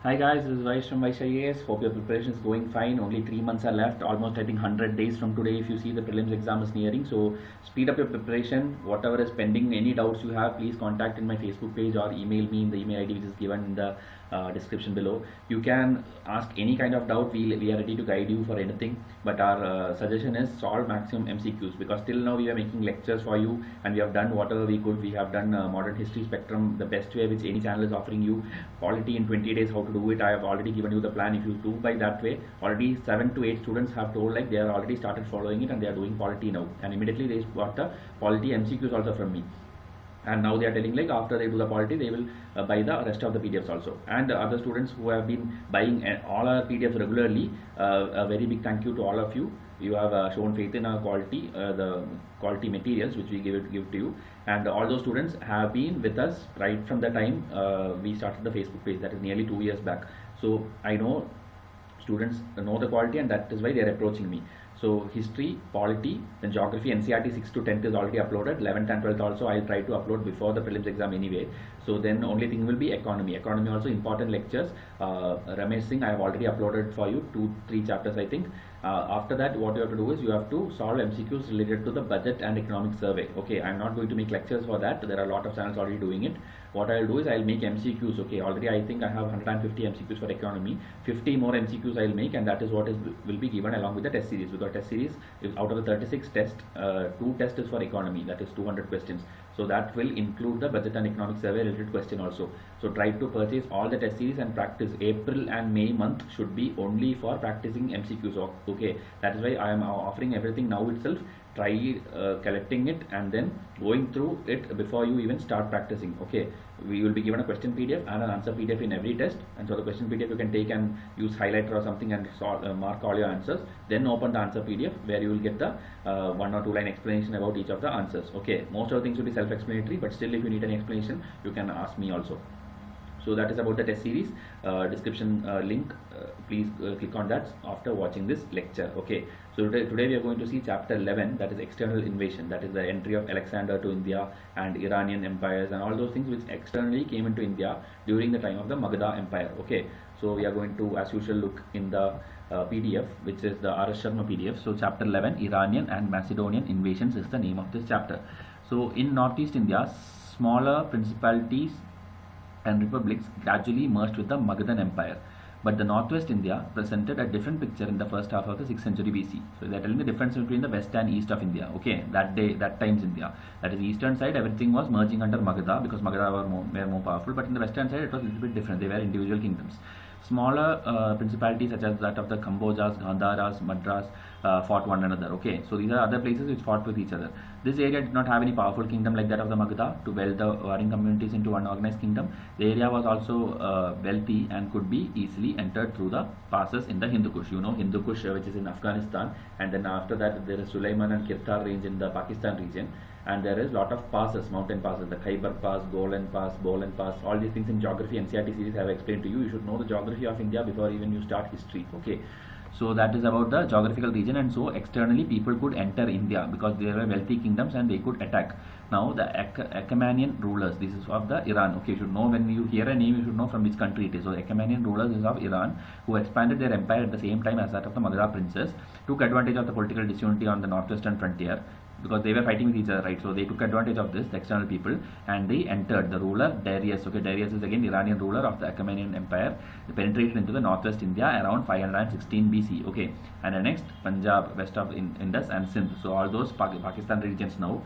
Hi guys, this is Vysh from Vysh IAS. Hope your preparation is going fine. Only 3 months are left. Almost I think 100 days from today if you see the prelims exam is nearing. So speed up your preparation. Whatever is pending, any doubts you have, please contact in my Facebook page or email me in the email ID which is given in the description below. You can ask any kind of doubt. We are ready to guide you for anything. But our suggestion is solve maximum MCQs, because till now we are making lectures for you and we have done whatever we could. We have done modern history spectrum the best way which any channel is offering you. Polity in 20 days, how to do it. I have already given you the plan. If you do by that way, already 7 to 8 students have told like they are already started following it and they are doing polity now, and immediately they got the polity MCQs also from me. And now they are telling like after they do the polity they will buy the rest of the PDFs also. And other students who have been buying all our PDFs regularly, a very big thank you to all of you. You have shown faith in our quality, the quality materials which we give to you, and all those students have been with us right from the time we started the Facebook page, that is nearly 2 years back. So I know students know the quality and that is why they are approaching me. So history, polity, then geography, NCERT 6 to 10th is already uploaded. 11th and 12th also I'll try to upload before the prelims exam anyway. So then only thing will be economy. Economy also important lectures. Ramesh Singh I have already uploaded for you 2-3 chapters I think. After that what you have to do is you have to solve MCQs related to the budget and economic survey. Okay, I'm not going to make lectures for that. There are a lot of channels already doing it. What I'll do is I'll make MCQs. Okay, already I think I have 150 MCQs for economy. 50 more MCQs I'll make, and that is what will be given along with the test series. Because test series is out of the 36 tests, 2 tests is for economy, that is 200 questions. So that will include the budget and economic survey related question also. So try to purchase all the test series and practice. April and May month should be only for practicing MCQs. Okay, that is why I am offering everything now itself. Try collecting it and then going through it before you even start practicing. Okay, we will be given a question PDF and an answer PDF in every test, and so the question PDF you can take and use highlighter or something and mark all your answers. Then open the answer PDF where you will get the 1 or 2 line explanation about each of the answers. Okay, most of the things will be self-explanatory, but still if you need any explanation you can ask me also. So that is about the test series. Description link, please click on that after watching this lecture. Okay, so today we are going to see chapter 11, that is external invasion. That is the entry of Alexander to India and Iranian empires and all those things which externally came into India during the time of the Magadha Empire. Okay, so we are going to as usual look in the PDF, which is the SHARMA PDF. So chapter 11, Iranian and Macedonian invasions is the name of this chapter. So in northeast India, smaller principalities and republics gradually merged with the Magadhan Empire. But the northwest India presented a different picture in the first half of the 6th century BC. So they are telling the difference between the west and east of India. Okay, that time's India. That is, eastern side everything was merging under Magadha because Magadha were more powerful. But in the western side it was a little bit different. They were individual kingdoms. Smaller principalities such as that of the Kambojas, Gandharas, Madras fought one another. Okay, so these are other places which fought with each other. This area did not have any powerful kingdom like that of the Magadha to weld the warring communities into one organized kingdom. The area was also wealthy and could be easily entered through the passes in the Hindu Kush. You know Hindu Kush, which is in Afghanistan, and then after that there is Sulaiman and Kirtar range in the Pakistan region. And there is lot of passes, mountain passes, the Khyber Pass, Golan Pass, Bolan Pass, all these things in geography NCERT series I have explained to you. You should know the geography of India before even you start history. Okay, so that is about the geographical region, and so externally people could enter India because they were wealthy kingdoms and they could attack. Now the Achaemenian rulers, this is of the Iran. Okay, you should know when you hear a name you should know from which country it is. So Achaemenian rulers is of Iran, who expanded their empire at the same time as that of the Magadha princes, took advantage of the political disunity on the northwestern frontier because they were fighting with each other, right? So they took advantage of this, the external people, and they entered. The ruler Darius, okay, Darius is again Iranian ruler of the Achaemenian Empire. They penetrated into the northwest India around 516 BC. Okay, and annexed Punjab, west of Indus, and Sindh. So all those Pakistan regions now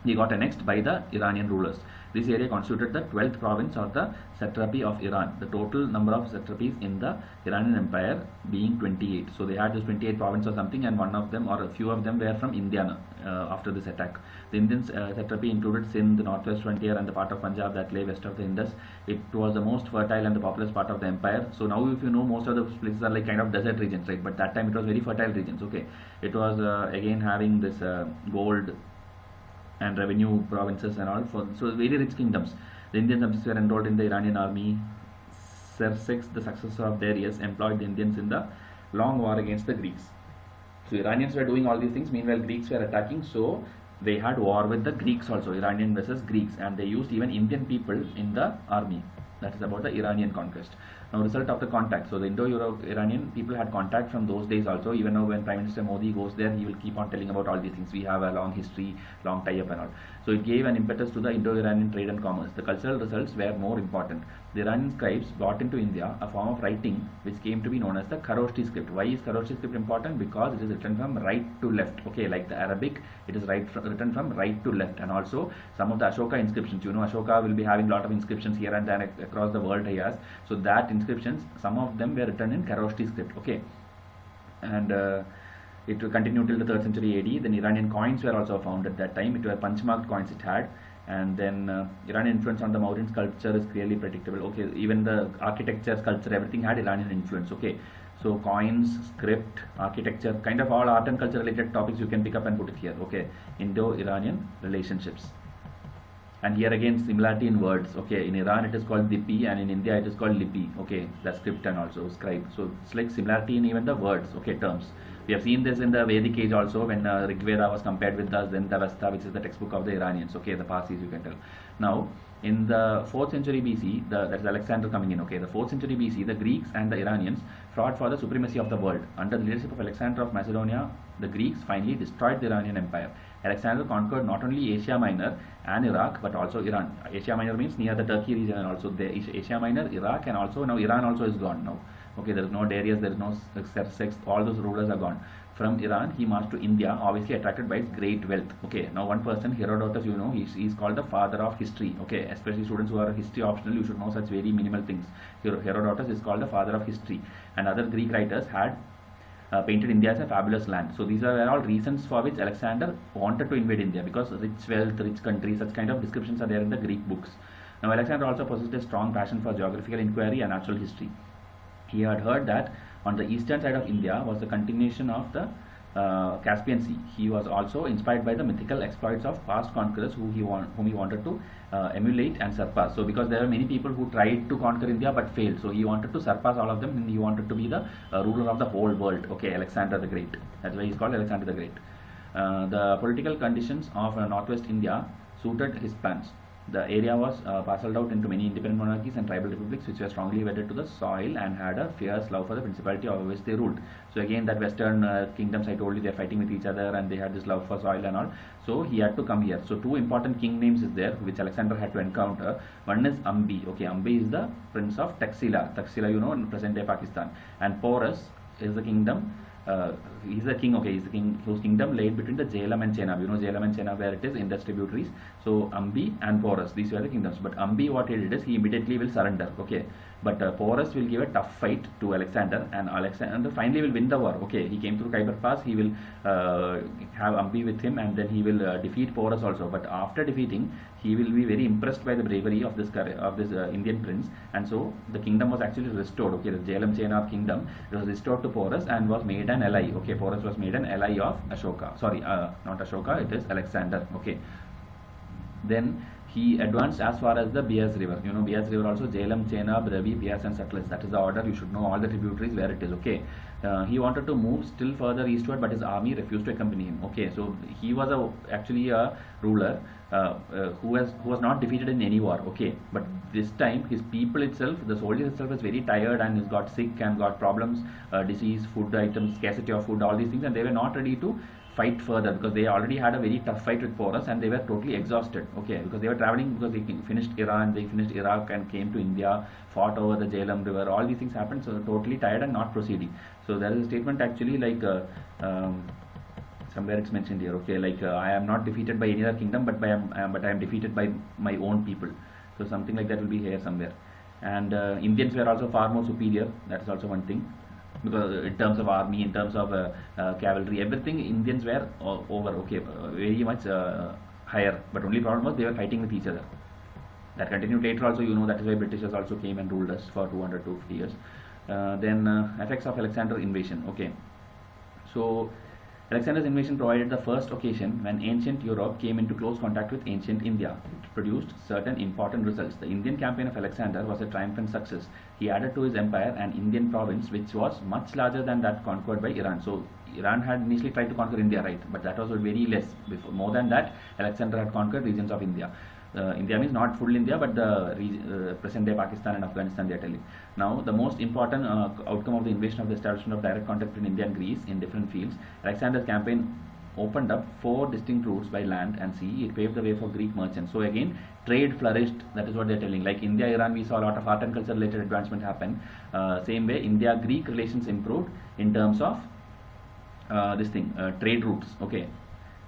they got annexed by the Iranian rulers. This area constituted the 12th province or the satrapy of Iran. The total number of satrapies in the Iranian Empire being 28. So they had this 28 province or something, and one of them or a few of them were from India after this attack. The Indian satrapy included Sindh, the northwest frontier, and the part of Punjab that lay west of the Indus. It was the most fertile and the populous part of the empire. So now if you know, most of the places are like kind of desert regions, right? But that time it was very fertile regions. Okay, it was again having this gold and revenue provinces and all, so very rich kingdoms. The Indian subjects were enrolled in the Iranian army. Xerxes, the successor of Darius, employed the Indians in the long war against the Greeks. So Iranians were doing all these things, meanwhile Greeks were attacking, so they had war with the Greeks also, Iranian versus Greeks, and they used even Indian people in the army. That is about the Iranian conquest. Now, result of the contact. So, the Indo-Iranian people had contact from those days also. Even now, when Prime Minister Modi goes there, he will keep on telling about all these things. We have a long history, long tie-up and all. So, it gave an impetus to the Indo-Iranian trade and commerce. The cultural results were more important. The Iranian scribes brought into India a form of writing which came to be known as the Kharoshti script. Why is Kharoshti script important? Because it is written from right to left. Okay, like the Arabic, it is written from right to left. And also some of the Ashoka inscriptions. You know, Ashoka will be having a lot of inscriptions here and there across the world. He has. So that inscriptions, some of them were written in Kharoshti script. Okay, and it will continue till the 3rd century AD. Then Iranian coins were also found at that time. It were punch-marked coins it had. And then Iranian influence on the Mauryan sculpture is clearly predictable. Okay, even the architecture, sculpture, everything had Iranian influence. Okay, so coins, script, architecture, kind of all art and culture related topics you can pick up and put it here. Okay, Indo-Iranian relationships. And here again similarity in words. Okay, in Iran it is called Dipi and in India it is called Lipi. Okay, the script and also scribe. So it's like similarity in even the words. Okay, terms. We have seen this in the Vedic age also when Rig Veda was compared with the Zend-Avesta, which is the textbook of the Iranians. Okay, the Parsis you can tell. Now, in the 4th century BC, that's Alexander coming in. Okay, the 4th century BC, the Greeks and the Iranians fought for the supremacy of the world. Under the leadership of Alexander of Macedonia, the Greeks finally destroyed the Iranian Empire. Alexander conquered not only Asia Minor and Iraq but also Iran. Asia Minor means near the Turkey region and also the Asia Minor, Iraq, and also now Iran also is gone now. Okay, there is no Darius, there is no sex, all those rulers are gone. From Iran, he marched to India, obviously attracted by its great wealth. Okay, now one person, Herodotus, you know, he's called the father of history. Okay, especially students who are history optional, you should know such very minimal things. Herodotus is called the father of history, and other Greek writers had painted India as a fabulous land. So these are all reasons for which Alexander wanted to invade India, because rich wealth, rich country, such kind of descriptions are there in the Greek books. Now Alexander also possessed a strong passion for geographical inquiry and natural history. He had heard that on the eastern side of India was the continuation of the Caspian Sea. He was also inspired by the mythical exploits of past conquerors whom he wanted to emulate and surpass. So because there are many people who tried to conquer India but failed, so he wanted to surpass all of them, and he wanted to be the ruler of the whole world. Okay, Alexander the Great. That's why he's called Alexander the Great. The political conditions of northwest India suited his plans. The area was parceled out into many independent monarchies and tribal republics which were strongly wedded to the soil and had a fierce love for the principality over which they ruled. So again, that western kingdoms, I told you, they are fighting with each other and they had this love for soil and all. So he had to come here. So two important king names is there which Alexander had to encounter. One is Ambi. Okay, Ambi is the prince of Taxila. Taxila, you know, in present day Pakistan. And Porus is the kingdom. He's the king. Okay, he's the king whose kingdom laid between the Jhelum and Chenab. You know Jhelum and Chenab, where it is Indus tributaries. So Ambi and Porus, these were the kingdoms. But Ambi, what he did is he immediately will surrender. Okay, but Porus will give a tough fight to Alexander, and Alexander finally will win the war. Okay, he came through Khyber Pass. He will have Ambi with him, and then he will defeat Porus also. But after defeating, he will be very impressed by the bravery of this Indian prince, and so the kingdom was actually restored. Okay, the Jhelum Chenab kingdom was restored to Porus and was made an ally. Okay, Porus was made an ally of Ashoka. Sorry, not Ashoka, it is Alexander. Okay, then he advanced as far as the Beas River. You know Beas River also, Jhelum, Chenab, Ravi, Beas and Sutlej. That is the order. You should know all the tributaries where it is. Okay, he wanted to move still further eastward, but his army refused to accompany him. Okay, so he was actually a ruler who was not defeated in any war. Okay, but this time his people itself, the soldiers itself, is very tired and has got sick and got problems, disease, food items, scarcity of food, all these things, and they were not ready to fight further because they already had a very tough fight with Porus and they were totally exhausted. Okay, because they were traveling, because they finished Iran, they finished Iraq and came to India, fought over the Jhelum River, all these things happened, so totally tired and not proceeding. So there is a statement actually like somewhere it's mentioned here. Okay, like I am not defeated by any other kingdom, but I am defeated by my own people. So something like that will be here somewhere. And Indians were also far more superior. That is also one thing, because in terms of army, in terms of cavalry, everything, Indians were over. Okay, very much higher. But only problem was they were fighting with each other. That continued later also. You know that is why Britishers also came and ruled us for 200 to 250 years. Then effects of Alexander invasion. Okay, so Alexander's invasion provided the first occasion when ancient Europe came into close contact with ancient India. It produced certain important results. The Indian campaign of Alexander was a triumphant success. He added to his empire an Indian province which was much larger than that conquered by Iran. So Iran had initially tried to conquer India, right? But that was very less. More than that, Alexander had conquered regions of India. India means not full India, but the present day Pakistan and Afghanistan they are telling. Now the most important outcome of the invasion of the establishment of direct contact between India and Greece in different fields. Alexander's campaign opened up 4 distinct routes by land and sea. It paved the way for Greek merchants. So again, trade flourished. That is what they are telling. Like India, Iran, we saw a lot of art and culture related advancement happen. Same way, India-Greek relations improved in terms of trade routes. Okay,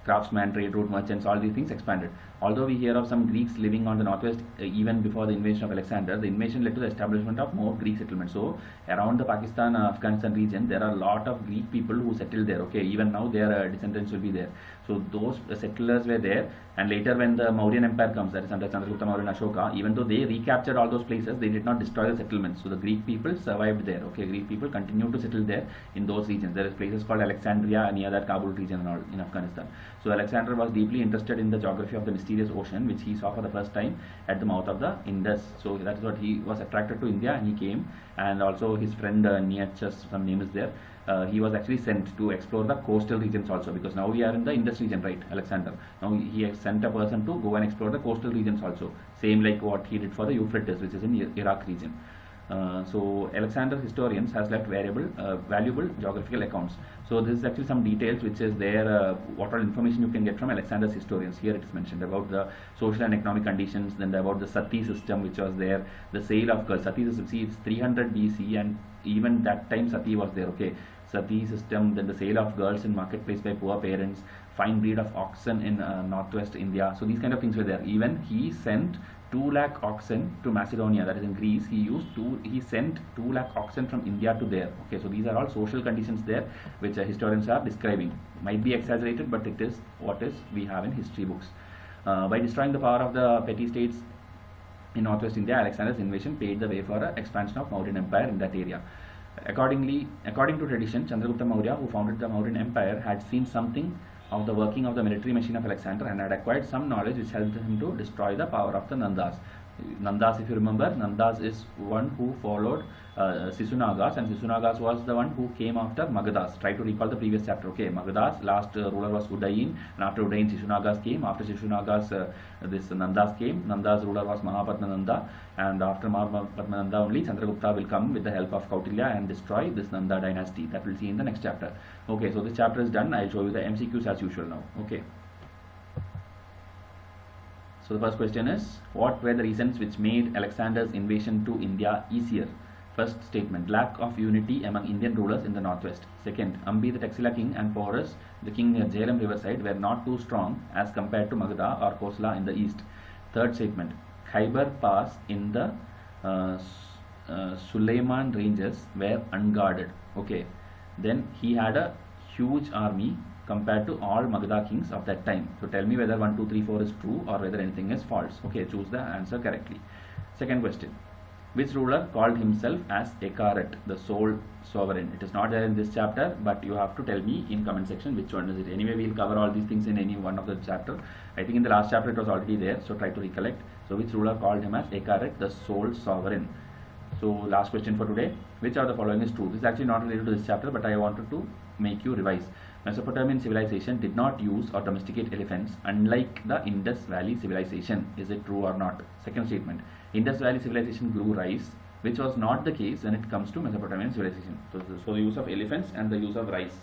craftsmen, trade route, merchants, all these things expanded. Although we hear of some Greeks living on the northwest even before the invasion of Alexander, the invasion led to the establishment of more Greek settlements. So around the Pakistan, Afghanistan region, there are a lot of Greek people who settled there. Okay, even now their descendants will be there. So those settlers were there, and later when the Mauryan Empire comes, that is under Chandragupta Maurya and Ashoka, even though they recaptured all those places, they did not destroy the settlements. So the Greek people survived there. Okay, Greek people continued to settle there in those regions. There is places called Alexandria near that Kabul region and all in Afghanistan. So Alexander was deeply interested in the geography of the mysterious ocean, which he saw for the first time at the mouth of the Indus. So that is what he was attracted to India, and he came. And also his friend Nearchus, some name is there. He was actually sent to explore the coastal regions also, because now we are in the Indus region, right? Alexander. Now he has sent a person to go and explore the coastal regions also. Same like what he did for the Euphrates, which is in Iraq region. So Alexander's historians has left valuable geographical accounts. So this is actually some details which is there, what all information you can get from Alexander's historians. Here it is mentioned about the social and economic conditions, then about the sati system which was there, the sale of girls. Sati system, see, it's 300 BC, and even that time sati was there. Okay, sati system, then the sale of girls in marketplace by poor parents, fine breed of oxen in northwest India. So these kind of things were there. Even he sent 2 lakh oxen to Macedonia, that is in Greece. He sent 2 lakh oxen from India to there. Okay, so these are all social conditions there which historians are describing. Might be exaggerated, but it is what is we have in history books. By destroying the power of the petty states in northwest India, Alexander's invasion paved the way for an expansion of Mauryan Empire in that area. According to tradition, Chandragupta Maurya, who founded the Mauryan Empire, had seen something of the working of the military machine of Alexander and had acquired some knowledge which helped him to destroy the power of the Nandas. Nandas, if you remember, Nandas is one who followed Sisunagas, and Sisunagas was the one who came after Magadhas. Try to recall the previous chapter. Okay, Magadhas, last ruler was Udayin, and after Udayin Sisunagas came. After Sisunagas this Nandas came. Nandas ruler was Mahapadmananda, and after Mahapadmananda only Chandragupta will come with the help of Kautilya and destroy this Nanda dynasty. That we'll see in the next chapter. Okay, so this chapter is done. I'll show you the MCQs as usual now. Okay. So the first question is, what were the reasons which made Alexander's invasion to India easier? First statement, lack of unity among Indian rulers in the northwest. Second, Ambi the Taxila king and Porus the king near Jhelum riverside were not too strong as compared to Magadha or Kosala in the east. Third statement, Khyber Pass in the Suleiman ranges were unguarded. Okay, then he had a huge army compared to all Magadha kings of that time. So tell me whether 1, 2, 3, 4 is true or whether anything is false. Okay, choose the answer correctly. Second question, which ruler called himself as Ekaret, the sole sovereign? It is not there in this chapter, but you have to tell me in comment section which one is it. Anyway, we'll cover all these things in any one of the chapter. I think in the last chapter it was already there, so try to recollect. So which ruler called him as Ekaret, the sole sovereign? So last question for today, which of the following is true? This is actually not related to this chapter, but I wanted to make you revise. Mesopotamian civilization did not use or domesticate elephants, unlike the Indus Valley civilization. Is it true or not? Second statement, Indus Valley civilization grew rice, which was not the case when it comes to Mesopotamian civilization. So the use of elephants and the use of rice.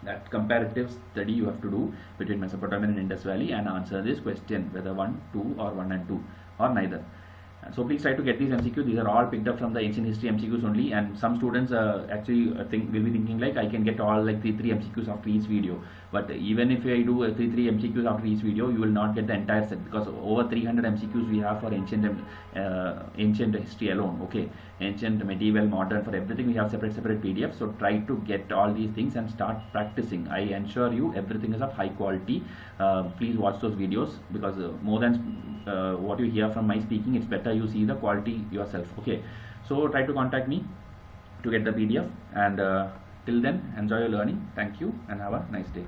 That comparative study you have to do between Mesopotamian and Indus Valley and answer this question, whether 1, 2 or 1 and 2 or neither. So please try to get these MCQs. These are all picked up from the ancient history MCQs only, and some students actually will be thinking like I can get all like 3 MCQs after each video. But even if I do 3 MCQs after each video, you will not get the entire set, because over 300 MCQs we have for ancient history alone. Okay, ancient, medieval, modern, for everything we have separate PDF. So try to get all these things and start practicing. I ensure you everything is of high quality. Please watch those videos, because more than what you hear from my speaking, it's better you see the quality yourself. Okay, so try to contact me to get the PDF, and till then enjoy your learning. Thank you and have a nice day.